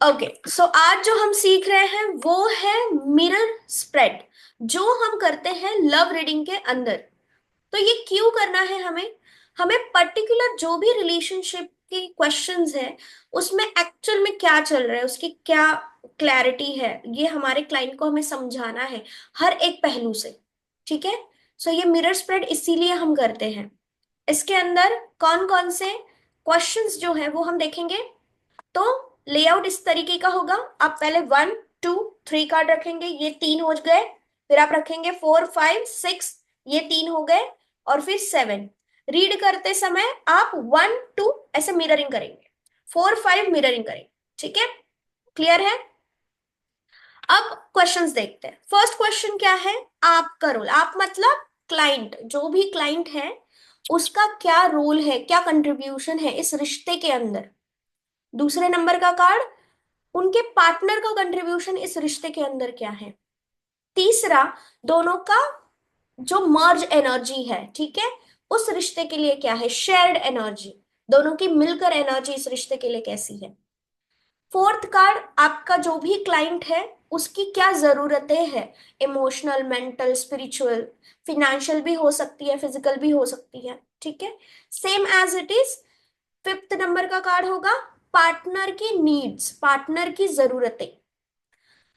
Okay, सो आज जो हम सीख रहे हैं वो है मिरर स्प्रेड, जो हम करते हैं लव रीडिंग के अंदर। तो ये क्यों करना है हमें? हमें पर्टिकुलर जो भी रिलेशनशिप की क्वेश्चंस है उसमें एक्चुअल में क्या चल रहा है, उसकी क्या क्लैरिटी है, ये हमारे क्लाइंट को हमें समझाना है हर एक पहलू से। ठीक है। सो ये मिरर स्प्रेड इसीलिए हम करते हैं। इसके अंदर कौन कौन से क्वेश्चंस जो है वो हम देखेंगे। तो लेआउट इस तरीके का होगा। आप पहले 1 2 3 कार्ड रखेंगे, ये 3 हो गए। फिर आप रखेंगे 4 5 6, ये 3 हो गए। और फिर 7। रीड करते समय आप 1 2 ऐसे मिररिंग करेंगे, 4 5 मिररिंग करेंगे। ठीक है, क्लियर है? अब क्वेश्चंस देखते हैं। फर्स्ट क्वेश्चन क्या है? आपका रोल, आप मतलब क्लाइंट, जो भी क्लाइंट है उसका क्या रोल है, क्या कंट्रीब्यूशन है इस रिश्ते के अंदर। दूसरे नंबर का कार्ड, उनके पार्टनर का कंट्रीब्यूशन इस रिश्ते के अंदर क्या है। तीसरा, दोनों का जो मर्ज एनर्जी है, ठीक है, उस रिश्ते के लिए क्या है, शेयर्ड एनर्जी, दोनों की मिलकर एनर्जी इस रिश्ते के लिए कैसी है। फोर्थ कार्ड, आपका जो भी क्लाइंट है उसकी क्या जरूरतें हैं, इमोशनल, मेंटल, स्पिरिचुअल, फिनेंशियल भी हो सकती है, फिजिकल भी हो सकती है। ठीक है, same as it is. Fifth number का कार्ड होगा पार्टनर की नीड्स, पार्टनर की जरूरतें।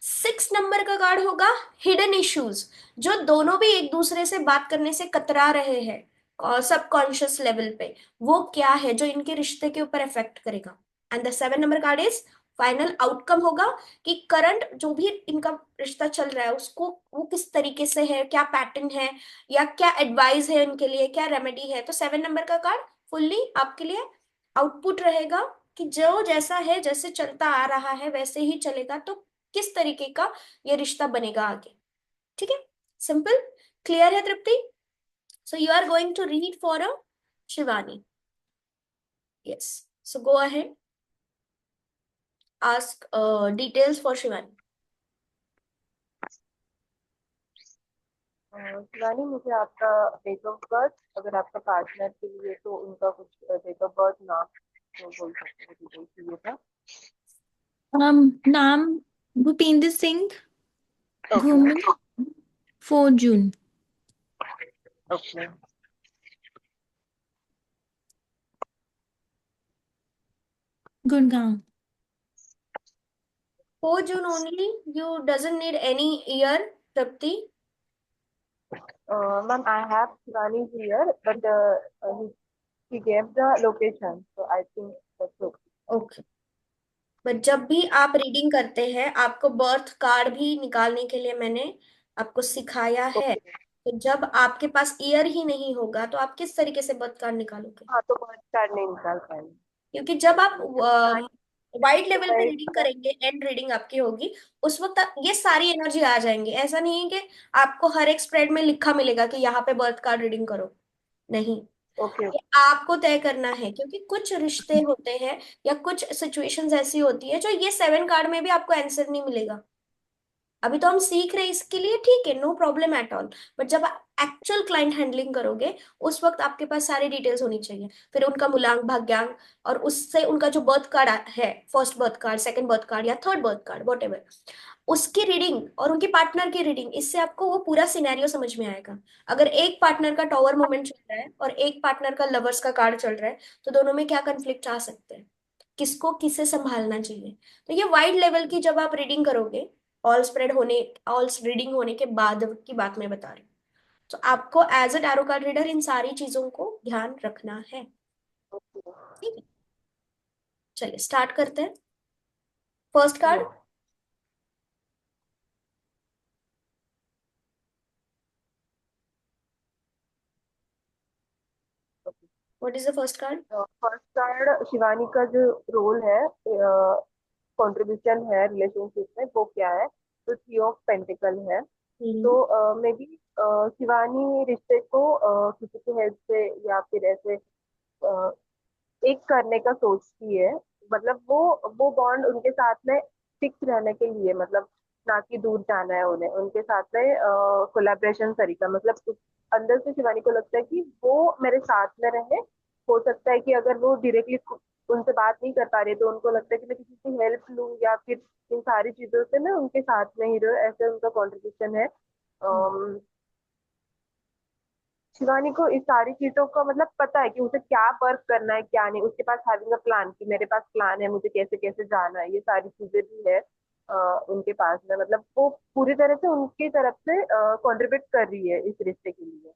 सिक्स नंबर का कार्ड होगा हिडन इश्यूज, जो दोनों भी एक दूसरे से बात करने से कतरा रहे हैं और सबकॉन्शियस लेवल पे, वो क्या है जो इनके रिश्ते के ऊपर इफेक्ट करेगा। And the seven number card is final outcome होगा कि करंट जो भी इनका रिश्ता चल रहा है उसको वो किस तरीके से है, क्या पैटर्न है या क्या एडवाइस है इनके लिए, क्या रेमेडी है। तो सेवन नंबर का कार्ड फुल्ली आपके लिए आउटपुट रहेगा कि जो जैसा है, जैसे चलता आ रहा है वैसे ही चलेगा, तो किस तरीके का ये रिश्ता बनेगा आगे। ठीक है, सिंपल, क्लियर है Tripti? So you are going to read for a Shivani. Yes, so go ahead, ask details for Shivani. Shivani, मुझे आपका डेट ऑफ बर्थ, अगर आपका पार्टनर के लिए तो उनका कुछ डेट ऑफ बर्थ नाम तो बोल सकते हैं, डिटेल चाहिए था। नाम Bhupendra Singh, okay. Ghuman, 4 June, okay. Gurgaon. 4 June only, you doesn't need any year Tripti. Ma'am, I have Shivani here but he gave the location, so I think that's okay. Okay, but जब भी आप रीडिंग करते हैं आपको बर्थ कार्ड भी निकालने के लिए मैंने आपको सिखाया है। Okay. तो जब आपके पास ईयर ही नहीं होगा तो आप किस तरीके से बर्थ कार्ड निकालोगे? हाँ, तो बहुत कार्ड नहीं निकाल पाएंगे। क्योंकि जब आप वाइड तो लेवल पे मैं रीडिंग करेंगे, एंड रीडिंग आपकी होगी, उस वक्त ये सारी एनर्जी आ जाएंगी। ऐसा नहीं है कि आपको हर एक स्प्रेड में लिखा मिलेगा कि यहाँ पे बर्थ कार्ड रीडिंग करो, नहीं। ओके। ये आपको तय करना है, क्योंकि कुछ रिश्ते होते हैं या कुछ सिचुएशंस ऐसी होती है जो ये 7 कार्ड में भी आपको आंसर नहीं मिलेगा। अभी तो हम सीख रहे हैं इसके लिए, ठीक है, no problem at all. But जब एक्चुअल क्लाइंट हैंडलिंग करोगे उस वक्त आपके पास सारी डिटेल्स होनी चाहिए। फिर उनका मूलांक, भाग्यांक, और उससे उनका जो बर्थ कार्ड है, first birth card, second birth card या third birth card, whatever, उसकी रीडिंग और उनकी पार्टनर की रीडिंग, इससे आपको वो पूरा सिनेरियो समझ में आएगा। अगर एक पार्टनर का टॉवर मोमेंट चल रहा है और एक पार्टनर का लवर्स का कार्ड चल रहा है, तो दोनों में क्या कंफ्लिक्ट आ सकते हैं, किसको किसे संभालना चाहिए। तो ये वाइड लेवल की जब आप रीडिंग करोगे, ऑल स्प्रेड होने, ऑल रीडिंग होने के बाद की बात मैं बता रही हूँ, तो आपको as a tarot card reader इन सारी चीजों को ध्यान रखना है। ठीक है, चलिए स्टार्ट करते हैं। First card, yes. What is the first card? First card, Shivani का जो रोल है, कंट्रीब्यूशन है रिलेशनशिप में, वो क्या है? तो थ्री ऑफ पेंटिकल है। हम्म। तो मे बी शिवानी रिश्ते को किसी की हेल्प से या फिर ऐसे एक करने का सोचती है। मतलब वो बॉन्ड उनके साथ में फिक्स रहने के लिए, मतलब ना कि दूर जाना है उन्हें उनके साथ में, कोलैबोरेशन तरीका, मतलब अंदर से शिवानी को लगता है कि वो मेरे साथ में रहे। हो सकता है कि अगर वो डायरेक्टली उनसे बात नहीं कर पा रही, तो उनको लगता है कि मैं किसी की हेल्प लूं या फिर इन सारी चीजों से मैं उनके साथ में ही रहूं, ऐसे उनका कॉन्ट्रीब्यूशन है। शिवानी को इस सारी चीजों का मतलब पता है कि उसे क्या वर्क करना है क्या नहीं, उसके पास हैविंग अ प्लान कि मेरे पास प्लान है, मुझे कैसे कैसे जाना है, ये सारी चीजें भी है उनके पास में। मतलब वो पूरी तरह से उनकी तरफ से कंट्रीब्यूट कर रही है इस रिश्ते के लिए।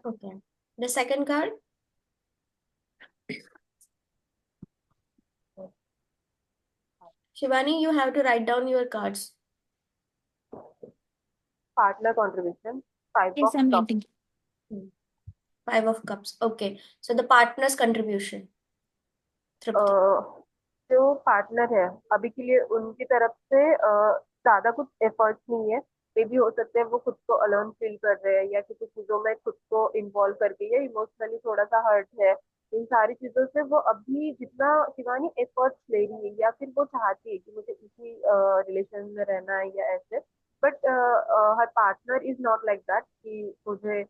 Okay. The second card. Shivani, you have to write down your cards. Partner contribution, five Yes, of I'm cup. writing. Hmm. Five of Cups. Okay. So the partner's contribution. Tripti. जो partner है अभी के लिए उनकी तरफ से ज्यादा कुछ एफर्ट्स नहीं है। मे भी हो सकते हैं वो खुद को अलोन फील कर रहे हैं या किसी चीजों में खुद को इन्वॉल्व करके या इमोशनली थोड़ा सा हर्ट है। इन सारी चीजों से वो अभी जितना शिवानी एफर्ट्स ले रही है या फिर वो चाहती है कि मुझे इसी रिलेशन में रहना है या ऐसे, but her partner is not like that कि मुझे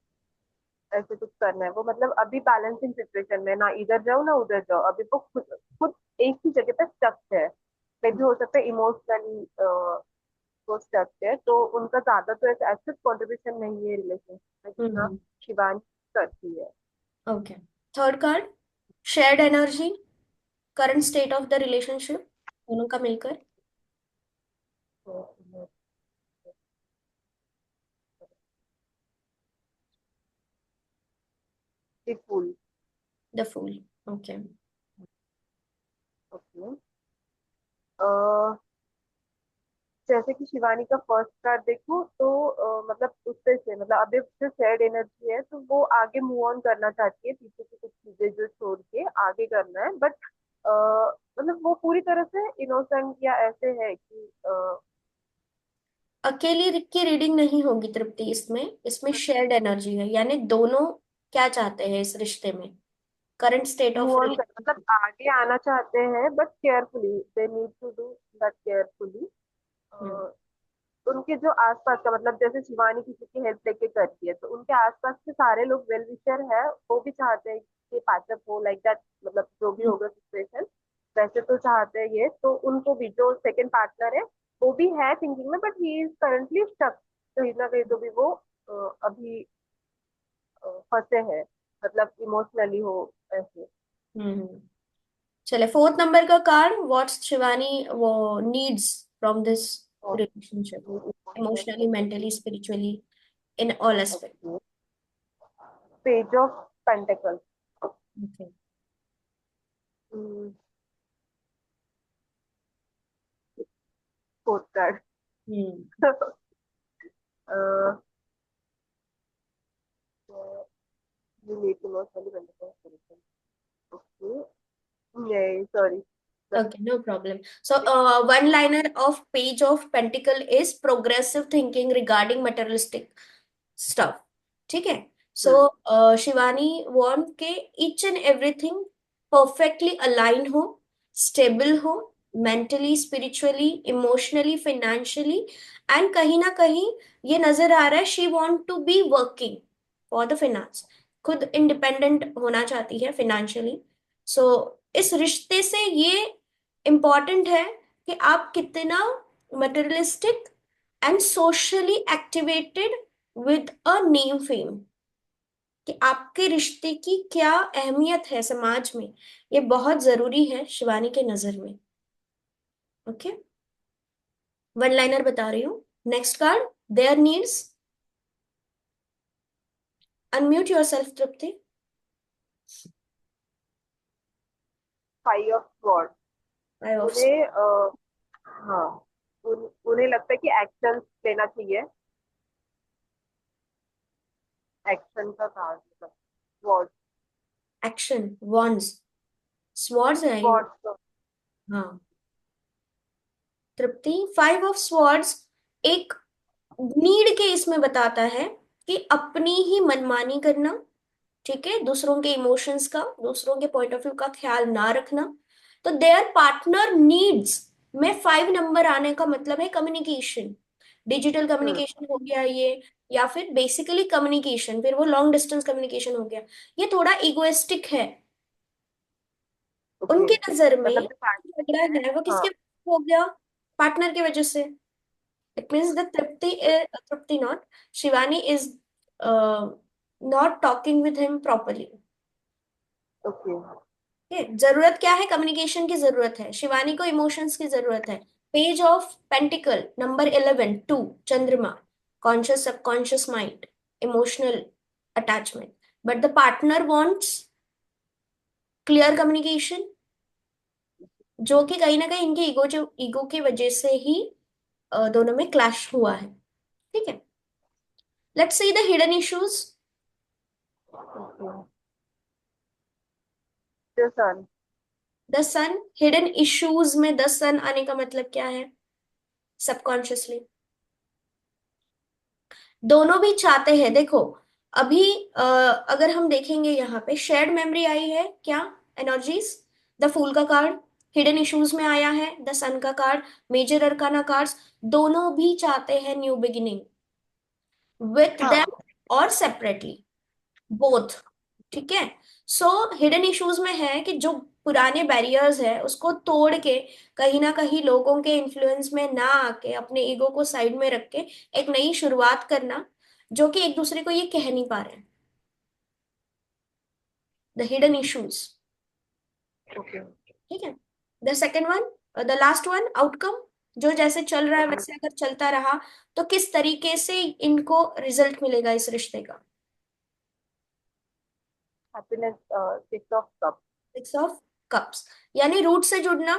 ऐसे कुछ करना है। वो मतलब अभी बैलेंसिंग सिचुएशन में, ना इधर जाओ ना उधर जाओ, अभी वो खुद खुद एक ही जगह पे स्टक है। मे भी हो सकता है इमोशनली वो स्टक है, तो उनका ज्यादा तो ऐसा एक्टिव कंट्रीब्यूशन नहीं है रिलेशनशिप में जितना Hmm. शिवानी करती है। Okay. Third card. Shared energy. Current state of the relationship. दोनों का मिलकर. Full. The Fool. Okay. Okay. जैसे कि शिवानी का फर्स्ट कार्ड देखो तो मतलब उससे से मतलब अभी जो सैड एनर्जी है तो वो आगे मूव ऑन करना चाहती है, पीछे की कुछ चीजें जो छोड़ के आगे करना है, बट मतलब वो पूरी तरह से इनोसेंट या ऐसे है कि अकेली की रीडिंग नहीं होगी तृप्ति इसमें। इसमें शेयर्ड एनर्जी है, यानी दोनों क्या चाहते हैं इस रिश्ते में। Current state move of on कर मतलब रिलेशनशिप। आगे आना चाहते हैं, but carefully they need to do that carefully. Hmm. उनके जो आसपास का मतलब जैसे शिवानी किसी की हेल्प लेके करती है तो उनके आसपास के सारे लोग वेल विशर है, वो भी चाहते हैं कि पैचअप हो लाइक दैट, मतलब जो भी होगा सिचुएशन वैसे तो चाहते हैं ये। तो उनको भी जो सेकंड पार्टनर है वो भी है थिंकिंग में, but he is currently stuck कहीं ना कहीं, तो भी वो अभी फंसे हैं, मतलब इमोशनली हो ऐसे। हम्म। चले, फोर्थ नंबर का कार्ड। व्हाट्स शिवानी वो needs from this relationship, emotionally, mentally, spiritually, in all aspect. Page of pentacle. Okay. Fourth card. Hmm. you need to know okay, नहीं sorry. Okay, no problem. So, one liner of Page of Pentacle is progressive thinking regarding materialistic stuff. ठीक है? So, Shivani want के each and everything perfectly aligned हो, stable हो, mentally, spiritually, emotionally, financially, and कहीं ना कहीं ये नजर आ रहा है she want to be working for the finance. खुद independent होना चाहती है financially. So, इस रिश्ते से ये इम्पॉर्टेंट है कि आप कितना materialistic and socially activated with a name fame, कि आपके रिश्ते की क्या अहमियत है समाज में। ये बहुत जरूरी है शिवानी के नजर में। ओके, वन लाइनर बता रही हूँ। Next card, there needs. Unmute your self Tripti. Five of sword. Five of. उन्हें हाँ उन्हें लगता है कि एक्शन लेना चाहिए। एक्शन का कार्ड मतलब स्वॉर्ड। एक्शन, वॉन्ड्स, स्वॉर्ड्स है ये। स्वॉर्ड। हाँ तृप्ति, फाइव ऑफ स्वॉर्ड्स एक नीड के इसमें बताता है कि अपनी ही मनमानी करना, ठीक है, दूसरों के इमोशंस का, दूसरों के पॉइंट ऑफ व्यू का ख्याल ना रखना। तो देयर पार्टनर नीड्स में फाइव नंबर आने का मतलब है कम्युनिकेशन। डिजिटल कम्युनिकेशन हो गया ये, या फिर बेसिकली कम्युनिकेशन, फिर वो लॉन्ग डिस्टेंस कम्युनिकेशन हो गया। ये थोड़ा इगोइस्टिक है, ओके, उनकी नजर में मतलब जो झगड़ा पार्टनर है, है वो हाँ। किसके वजह से हो गया? पार्टनर की वजह से। It means the Tripti not, Shivani is not talking with him properly. Okay. जरूरत क्या है? कम्युनिकेशन की जरूरत है, शिवानी को इमोशंस की जरूरत है। पेज ऑफ पेंटिकल नंबर 11, 2, चंद्रमा, conscious subconscious mind, emotional attachment, but the partner wants clear communication, जो कि कहीं ना कहीं इनके ईगो की वजह से ही दोनों में क्लैश हुआ है। ठीक है, let's see the hidden issues. Okay. The sun. The sun, hidden issues में द सन आने का मतलब क्या है? सबकॉन्शियसली दोनों भी चाहते हैं। देखो अभी अगर हम देखेंगे यहाँ पे शेयर्ड मेमोरी आई है क्या? एनर्जीज, द फूल का कार्ड हिडन इश्यूज में आया है, द सन का कार्ड, मेजर अरकाना कार्ड्स, दोनों भी चाहते हैं न्यू बिगिनिंग विथ हाँ। देम और सेपरेटली, बोथ। ठीक है, सो हिडन इश्यूज में है कि जो पुराने बैरियर्स है उसको तोड़ के कहीं ना कहीं लोगों के इन्फ्लुएंस में ना आके अपने ईगो को साइड में रख के एक नई शुरुआत करना, जो कि एक दूसरे को ये कह नहीं पा रहे हैं। The hidden issues. ओके। ठीक है, the second one, the last one, outcome, जो जैसे चल रहा है ओके। वैसे अगर चलता रहा तो किस तरीके से इनको रिजल्ट मिलेगा इस रिश्ते का? Happiness, 6 of cup. 6 of cups, यानी रूट से जुड़ना,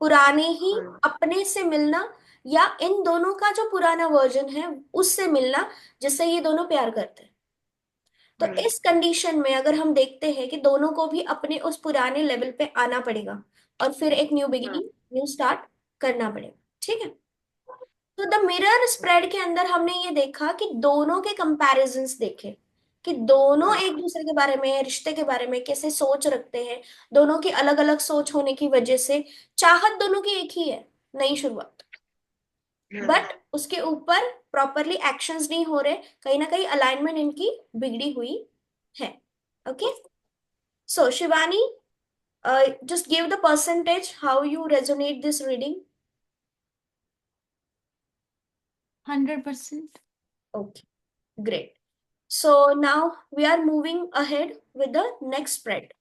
पुराने ही हम्म। अपने से मिलना, या इन दोनों का जो पुराना वर्जन है उससे मिलना जिससे ये दोनों प्यार करते हैं। तो हम्म। इस कंडीशन में अगर हम देखते हैं कि दोनों को भी अपने उस पुराने लेवल पे आना पड़ेगा और फिर एक न्यू हम्म। बिगिनिंग, न्यू स्टार्ट करना पड़ेगा। ठीक है, तो द मिरर स्प्रेड के अंदर हमने ये देखा कि दोनों के कंपैरिजंस देखे कि दोनों हम्म। एक दूसरे के बारे में, रिश्ते के बारे में कैसे सोच रखते हैं। दोनों की अलग अलग सोच होने की वजह से चाहत दोनों की एक ही है, नई शुरुआत, हम्म। बट उसके ऊपर प्रॉपरली एक्शंस नहीं हो रहे, कहीं ना कहीं अलाइनमेंट इनकी बिगड़ी हुई है। Okay, so Shivani, just give the percentage how you resonate this reading. 100%. Okay, great. So now we are moving ahead with the next spread.